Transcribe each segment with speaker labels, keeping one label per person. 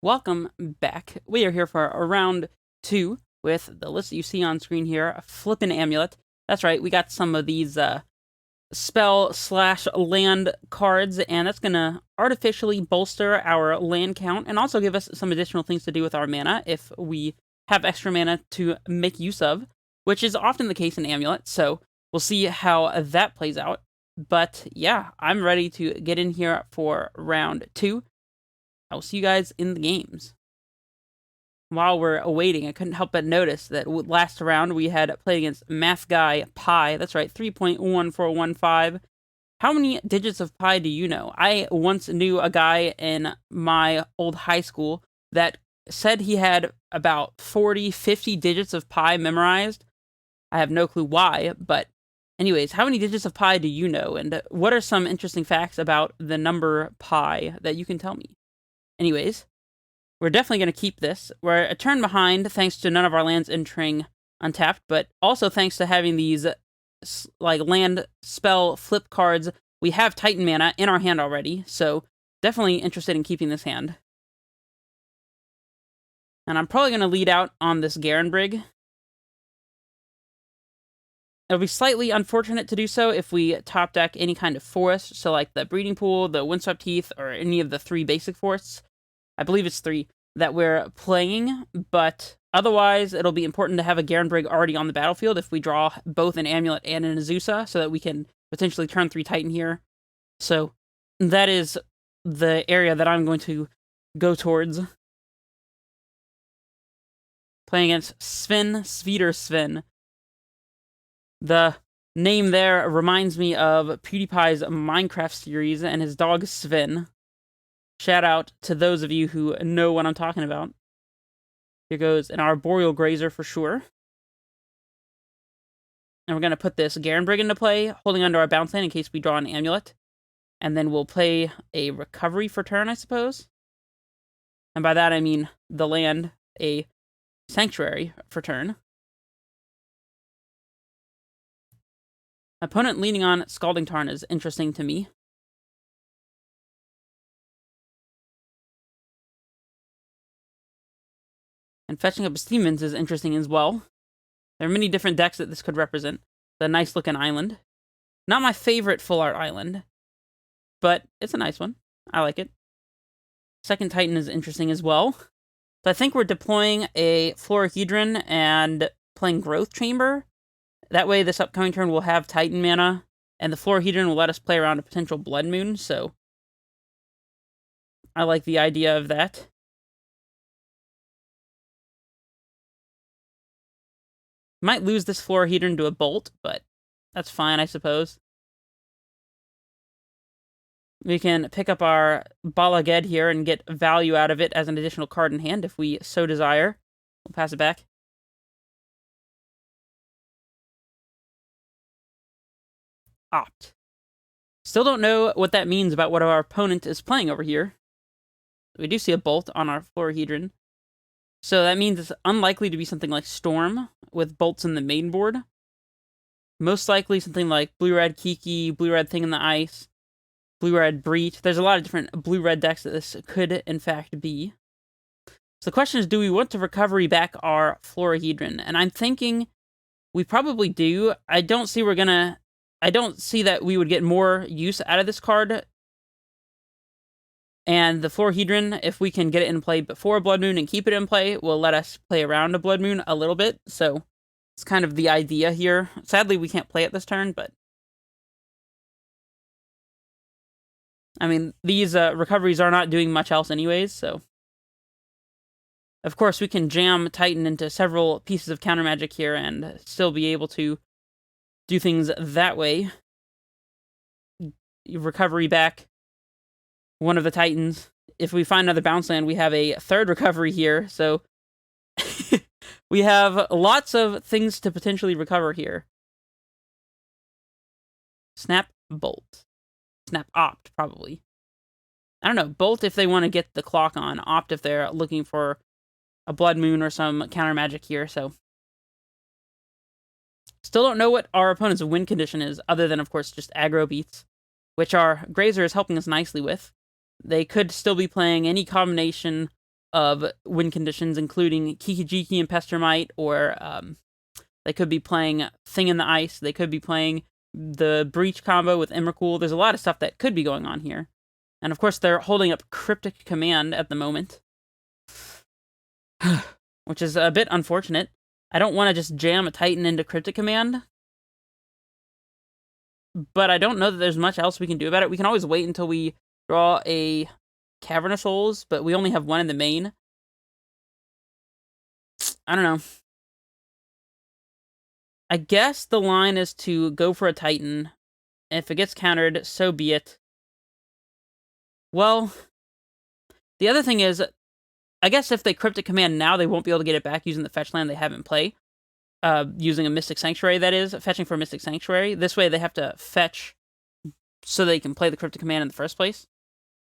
Speaker 1: Welcome back. We are here for round 2 with the list that you see on screen here, a Flippin Amulet. That's right, we got some of these spell/land cards, and that's gonna artificially bolster our land count and also give us some additional things to do with our mana if we have extra mana to make use of, which is often the case in Amulet, so we'll see how that plays out. But yeah, I'm ready to get in here for round 2. I will see you guys in the games. While we're awaiting, I couldn't help but notice that last round we had played against Math Guy Pi. That's right, 3.1415. How many digits of pi do you know? I once knew a guy in my old high school that said he had about 40, 50 digits of pi memorized. I have no clue why, but anyways, how many digits of pi do you know? And what are some interesting facts about the number pi that you can tell me? Anyways, we're definitely going to keep this. We're a turn behind thanks to none of our lands entering untapped, but also thanks to having these like land spell flip cards. We have Titan mana in our hand already, so definitely interested in keeping this hand. And I'm probably going to lead out on this Garen Brig. It'll be slightly unfortunate to do so if we top deck any kind of forest, so like the Breeding Pool, the Windswept Heath, or any of the 3 basic forests. I believe it's 3 that we're playing, but otherwise it'll be important to have a Garen Brig already on the battlefield if we draw both an Amulet and an Azusa, so that we can potentially turn 3 Titan here. So that is the area that I'm going to go towards. Playing against Sven. The name there reminds me of PewDiePie's Minecraft series and his dog Sven. Shout out to those of you who know what I'm talking about. Here goes an Arboreal Grazer for sure. And we're going to put this Garen Brig into play, holding onto our bounce land in case we draw an Amulet. And then we'll play a Recovery for turn, I suppose. And by that I mean the land, a Sanctuary for turn. Opponent leaning on Scalding Tarn is interesting to me. And fetching up Steamens is interesting as well. There are many different decks that this could represent. The nice looking island. Not my favorite full art island, but it's a nice one. I like it. Second Titan is interesting as well. So I think we're deploying a Florahedron and playing Growth Chamber. That way this upcoming turn we'll have Titan mana, and the Florahedron will let us play around a potential Blood Moon, so I like the idea of that. Might lose this Florahedron to a Bolt, but that's fine, I suppose. We can pick up our Balaged here and get value out of it as an additional card in hand if we so desire. We'll pass it back. Opt. Still don't know what that means about what our opponent is playing over here. We do see a Bolt on our Florahedron. So that means it's unlikely to be something like Storm, with bolts in the main board. Most likely something like Blue-Red Kiki, Blue-Red Thing in the Ice, Blue-Red Breach. There's a lot of different blue-red decks that this could, in fact, be. So the question is, do we want to recovery back our Florahedron? And I'm thinking we probably do. I don't see that we would get more use out of this card. And the Florahedron, if we can get it in play before Blood Moon and keep it in play, will let us play around a Blood Moon a little bit. So it's kind of the idea here. Sadly, we can't play it this turn, but I mean, these recoveries are not doing much else anyways, so of course we can jam Titan into several pieces of counter magic here and still be able to do things that way. Recovery back one of the Titans. If we find another bounce land, we have a 3rd recovery here, so we have lots of things to potentially recover here. Snap Bolt. Snap Opt, probably. I don't know, Bolt if they want to get the clock on, Opt if they're looking for a Blood Moon or some counter magic here, so still don't know what our opponent's win condition is, other than, of course, just aggro beats, which our Grazer is helping us nicely with. They could still be playing any combination of win conditions, including Kikijiki and Pestermite, or they could be playing Thing in the Ice. They could be playing the Breach combo with Emrakul. There's a lot of stuff that could be going on here. And of course, they're holding up Cryptic Command at the moment, which is a bit unfortunate. I don't want to just jam a Titan into Cryptic Command, but I don't know that there's much else we can do about it. We can always wait until we draw a Cavern of Souls, but we only have one in the main. I don't know. I guess the line is to go for a Titan. If it gets countered, so be it. Well, the other thing is, I guess if they Cryptic Command now, they won't be able to get it back using the fetch land they have in play. Using a Mystic Sanctuary, that is. Fetching for a Mystic Sanctuary. This way they have to fetch so they can play the Cryptic Command in the first place.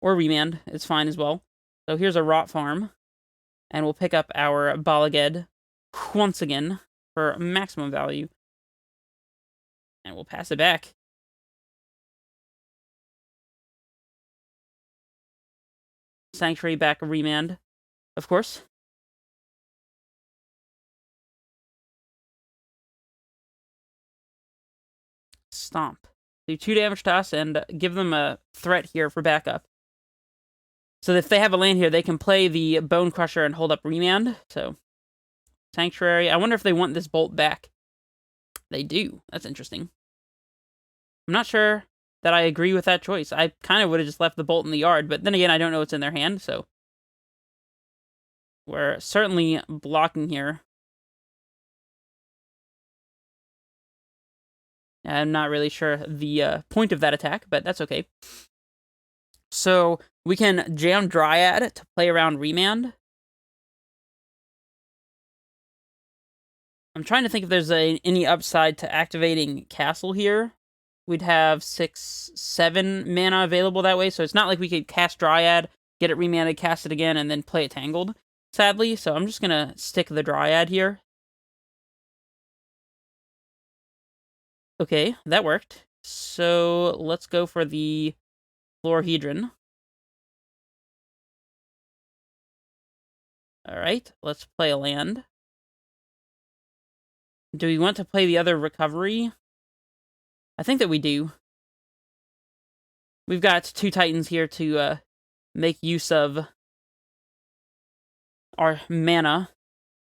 Speaker 1: Or Remand, it's fine as well. So here's a Rot Farm. And we'll pick up our Balaged once again for maximum value. And we'll pass it back. Sanctuary back, Remand, of course. Stomp. Do 2 damage to us and give them a threat here for backup. So if they have a land here, they can play the Bone Crusher and hold up Remand. So, Sanctuary. I wonder if they want this Bolt back. They do. That's interesting. I'm not sure that I agree with that choice. I kind of would have just left the Bolt in the yard, but then again, I don't know what's in their hand, so we're certainly blocking here. I'm not really sure the point of that attack, but that's okay. So we can jam Dryad to play around Remand. I'm trying to think if there's any upside to activating Castle here. We'd have 6, 7 mana available that way, so it's not like we could cast Dryad, get it remanded, cast it again, and then play it Tangled, sadly. So I'm just going to stick the Dryad here. Okay, that worked. So let's go for the Florahedron. Alright, let's play a land. Do we want to play the other Recovery? I think that we do. We've got 2 Titans here to make use of our mana,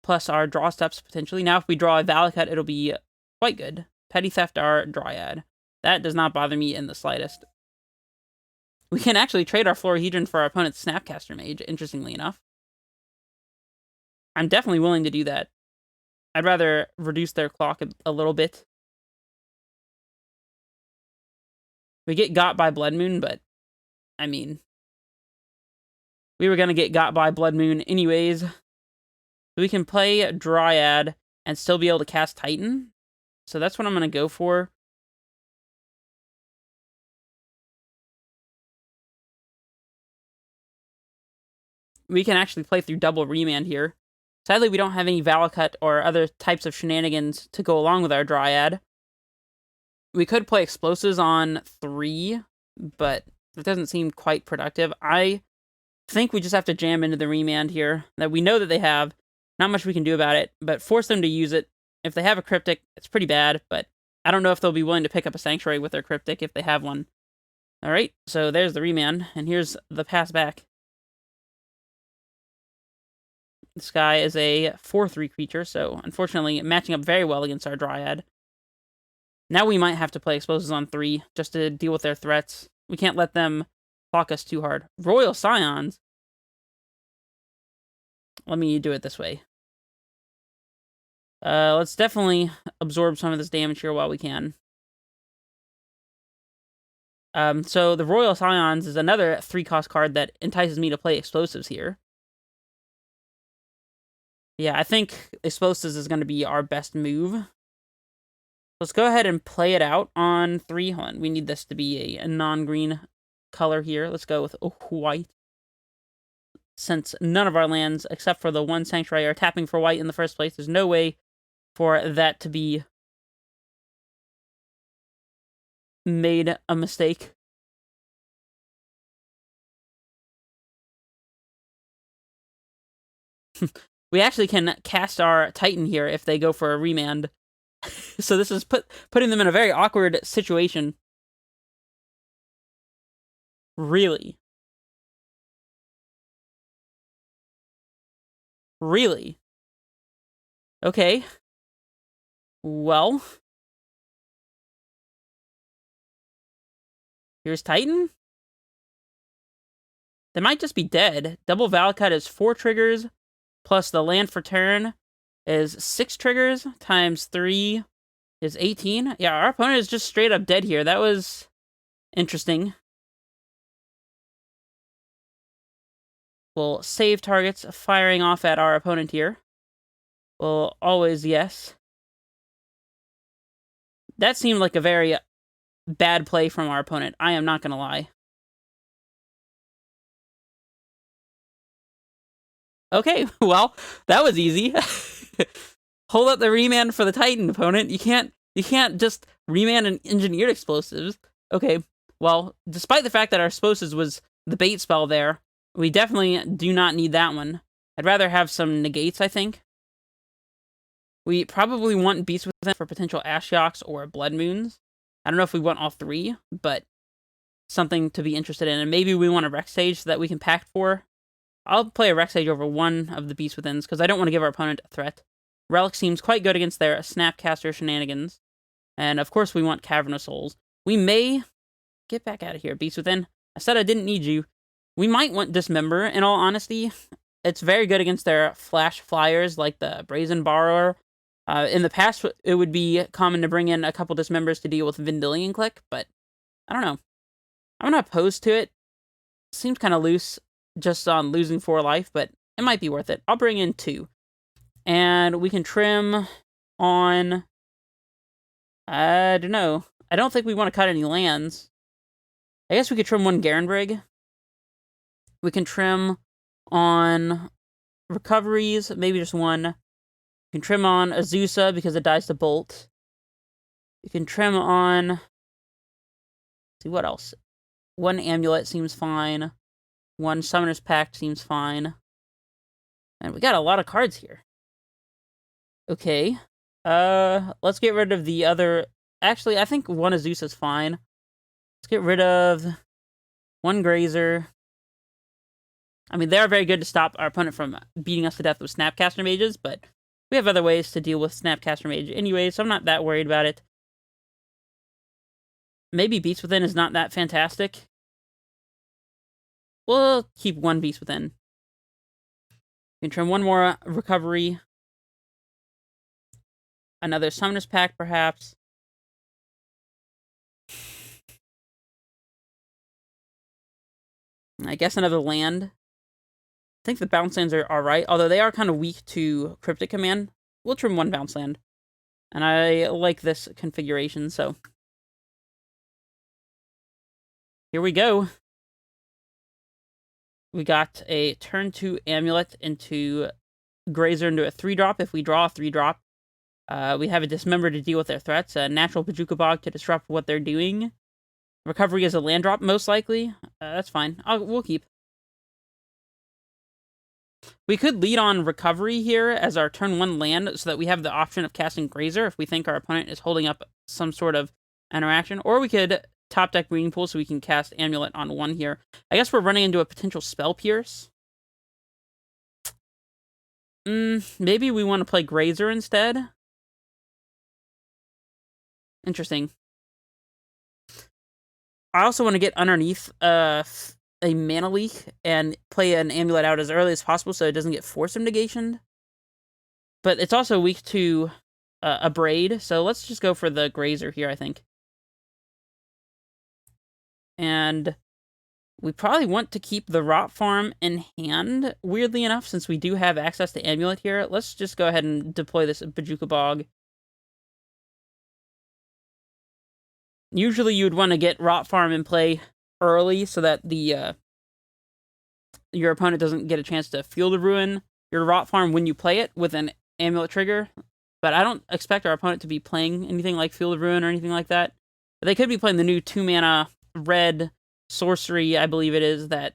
Speaker 1: plus our draw steps, potentially. Now, if we draw a Valakut, it'll be quite good. Petty Theft our Dryad. That does not bother me in the slightest. We can actually trade our Florahedron for our opponent's Snapcaster Mage, interestingly enough. I'm definitely willing to do that. I'd rather reduce their clock a little bit. We get got by Blood Moon, but, I mean, we were going to get got by Blood Moon anyways. We can play Dryad and still be able to cast Titan. So that's what I'm going to go for. We can actually play through double Remand here. Sadly, we don't have any Valakut or other types of shenanigans to go along with our Dryad. We could play Explosives on 3, but it doesn't seem quite productive. I think we just have to jam into the Remand here. That we know that they have. Not much we can do about it, but force them to use it. If they have a Cryptic, it's pretty bad, but I don't know if they'll be willing to pick up a Sanctuary with their Cryptic if they have one. Alright, so there's the Remand, and here's the pass back. This guy is a 4/3 creature, so unfortunately matching up very well against our Dryad. Now we might have to play Explosives on 3 just to deal with their threats. We can't let them clock us too hard. Royal Scions? Let me do it this way. Let's definitely absorb some of this damage here while we can. So the Royal Scions is another 3-cost card that entices me to play Explosives here. Yeah, I think Explosives is going to be our best move. Let's go ahead and play it out on 3. Hold on, we need this to be a non-green color here. Let's go with white. Since none of our lands, except for the 1 Sanctuary, are tapping for white in the first place, there's no way for that to be made a mistake. We actually can cast our Titan here if they go for a remand. So this is putting them in a very awkward situation. Really? Really? Okay. Well, here's Titan. They might just be dead. Double Valakut is 4 triggers, plus the land for turn is 6 triggers, times 3 is 18. Yeah, our opponent is just straight up dead here. That was interesting. We'll save targets, firing off at our opponent here. Well, always yes. That seemed like a very bad play from our opponent. I am not going to lie. Okay, well, that was easy. Hold up the remand for the Titan, opponent. You can't just remand an engineered explosives. Okay, well, despite the fact that our explosives was the bait spell there, we definitely do not need that one. I'd rather have some negates, I think. We probably want Beast Within for potential Ashioks or Blood Moons. I don't know if we want all 3, but something to be interested in. And maybe we want a Rex Sage so that we can pact for. I'll play a Rex Sage over one of the Beast Withins because I don't want to give our opponent a threat. Relic seems quite good against their Snapcaster shenanigans. And of course we want Cavern of Souls. We may get back out of here, Beast Within. I said I didn't need you. We might want Dismember, in all honesty. It's very good against their flash flyers like the Brazen Borrower. In the past, it would be common to bring in a couple Dismembers to deal with Vendilion Click, but I don't know. I'm not opposed to it. Seems kind of loose just on losing 4 life, but it might be worth it. I'll bring in 2. And we can trim on... I don't know. I don't think we want to cut any lands. I guess we could trim 1 Garenbrig. We can trim on recoveries, maybe just 1. You can trim on Azusa because it dies to Bolt. You can trim on... Let's see, what else? 1 Amulet seems fine. 1 Summoner's Pact seems fine. And we got a lot of cards here. Okay. Let's get rid of the other... Actually, I think 1 Azusa's fine. Let's get rid of 1 Grazer. I mean, they are very good to stop our opponent from beating us to death with Snapcaster Mages, but we have other ways to deal with Snapcaster Mage anyway, so I'm not that worried about it. Maybe Beast Within is not that fantastic. We'll keep 1 Beast Within. We can trim 1 more recovery. Another Summoner's Pact, perhaps. I guess another land. I think the bounce lands are alright, although they are kind of weak to Cryptic Command. We'll trim 1 bounce land. And I like this configuration, so... Here we go. We got a turn 2 Amulet into Grazer into a 3-drop. If we draw a 3-drop, we have a Dismember to deal with their threats. A natural Pajuka Bog to disrupt what they're doing. Recovery is a land drop, most likely. That's fine. We'll keep. We could lead on Recovery here as our turn 1 land so that we have the option of casting Grazer if we think our opponent is holding up some sort of interaction. Or we could top deck Breeding Pool so we can cast Amulet on 1 here. I guess we're running into a potential Spell Pierce. Maybe we want to play Grazer instead. Interesting. I also want to get underneath a mana leak and play an Amulet out as early as possible so it doesn't get Force Negation. But it's also weak to a Braid, so let's just go for the Grazer here, I think. And we probably want to keep the Rot Farm in hand, weirdly enough, since we do have access to Amulet here. Let's just go ahead and deploy this Pajuka Bog. Usually you would want to get Rot Farm in play early so that the your opponent doesn't get a chance to Field of Ruin your Rot Farm when you play it with an Amulet trigger. But I don't expect our opponent to be playing anything like Field of Ruin or anything like that. But they could be playing the new 2-mana red sorcery, I believe it is, that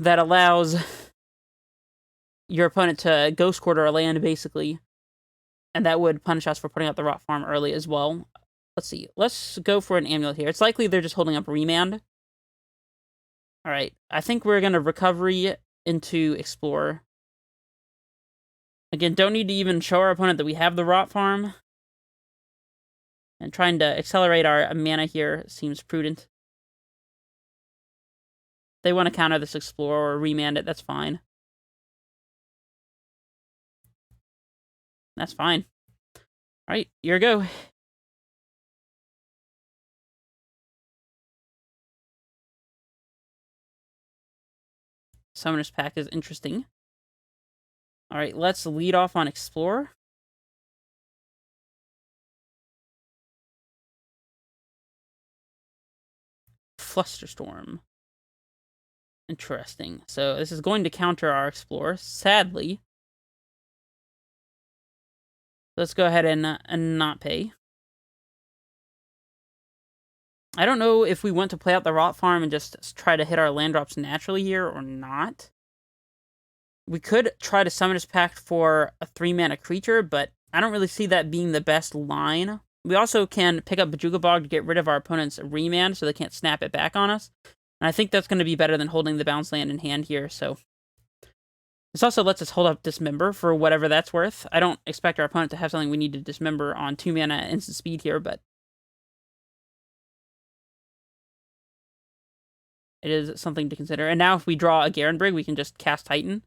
Speaker 1: allows your opponent to ghost quarter a land, basically. And that would punish us for putting out the rot farm early as well. Let's see. Let's go for an amulet here. It's likely they're just holding up remand. Alright, I think we're going to recovery into explore. Again, don't need to even show our opponent that we have the rot farm. And trying to accelerate our mana here seems prudent. They want to counter this explore or remand it, that's fine. That's fine. Alright, here we go. Summoner's Pact is interesting. Alright, let's lead off on Explore. Flusterstorm. Interesting. So this is going to counter our Explore, sadly. Let's go ahead and not pay. I don't know if we want to play out the rot farm and just try to hit our land drops naturally here or not. We could try to Summoner's Pact for a 3-mana creature, but I don't really see that being the best line. We also can pick up Bajuga Bog to get rid of our opponent's remand so they can't snap it back on us. And I think that's going to be better than holding the bounce land in hand here, so... This also lets us hold up Dismember for whatever that's worth. I don't expect our opponent to have something we need to Dismember on 2-mana instant speed here, but... It is something to consider. And now if we draw a Garen Brig, we can just cast Titan.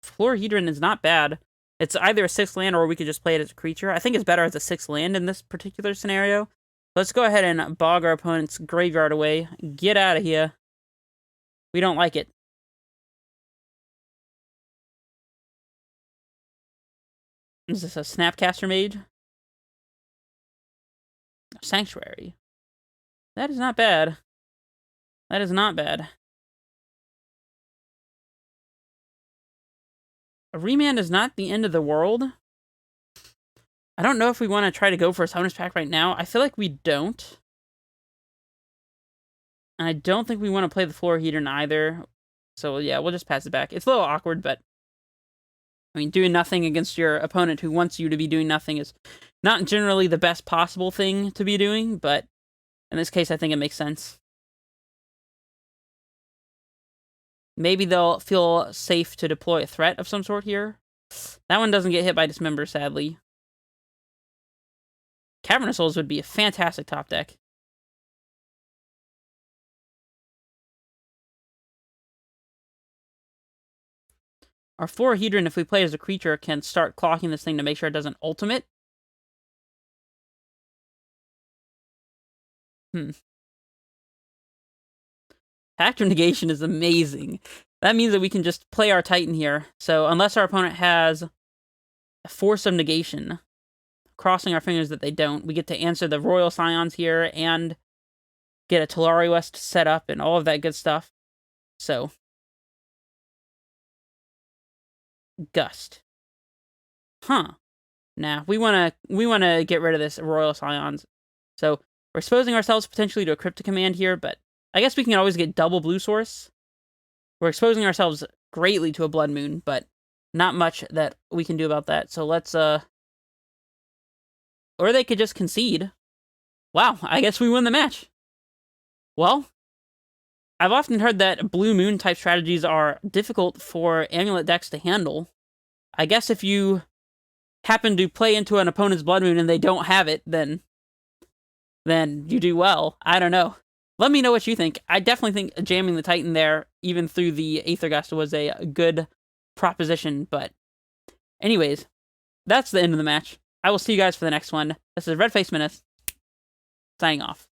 Speaker 1: Florahedron is not bad. It's either a 6th land or we could just play it as a creature. I think it's better as a 6th land in this particular scenario. Let's go ahead and bog our opponent's graveyard away. Get out of here. We don't like it. Is this a Snapcaster Mage? Sanctuary. That is not bad. That is not bad. A remand is not the end of the world. I don't know if we want to try to go for a Summoner's Pact right now. I feel like we don't. And I don't think we want to play the Florahedron either. So yeah, we'll just pass it back. It's a little awkward, but... I mean, doing nothing against your opponent who wants you to be doing nothing is not generally the best possible thing to be doing, but in this case, I think it makes sense. Maybe they'll feel safe to deploy a threat of some sort here. That one doesn't get hit by Dismember, sadly. Cavern of Souls would be a fantastic top deck. Our Florahedron, if we play as a creature, can start clocking this thing to make sure it doesn't ultimate. Factor Negation is amazing. That means that we can just play our Titan here. So unless our opponent has a Force of Negation, crossing our fingers that they don't, we get to answer the Royal Scions here and get a Talari West set up and all of that good stuff. So... Gust. Huh. Nah, we wanna get rid of this Royal Scions. So we're exposing ourselves potentially to a Cryptic Command here, but I guess we can always get double blue source. We're exposing ourselves greatly to a Blood Moon, but not much that we can do about that. So let's or they could just concede. Wow, I guess we win the match. Well, I've often heard that Blue Moon type strategies are difficult for Amulet decks to handle. I guess if you happen to play into an opponent's Blood Moon and they don't have it, then you do well. I don't know. Let me know what you think. I definitely think jamming the Titan there, even through the Aether Gust, was a good proposition. But anyways, that's the end of the match. I will see you guys for the next one. This is Redface Menace, signing off.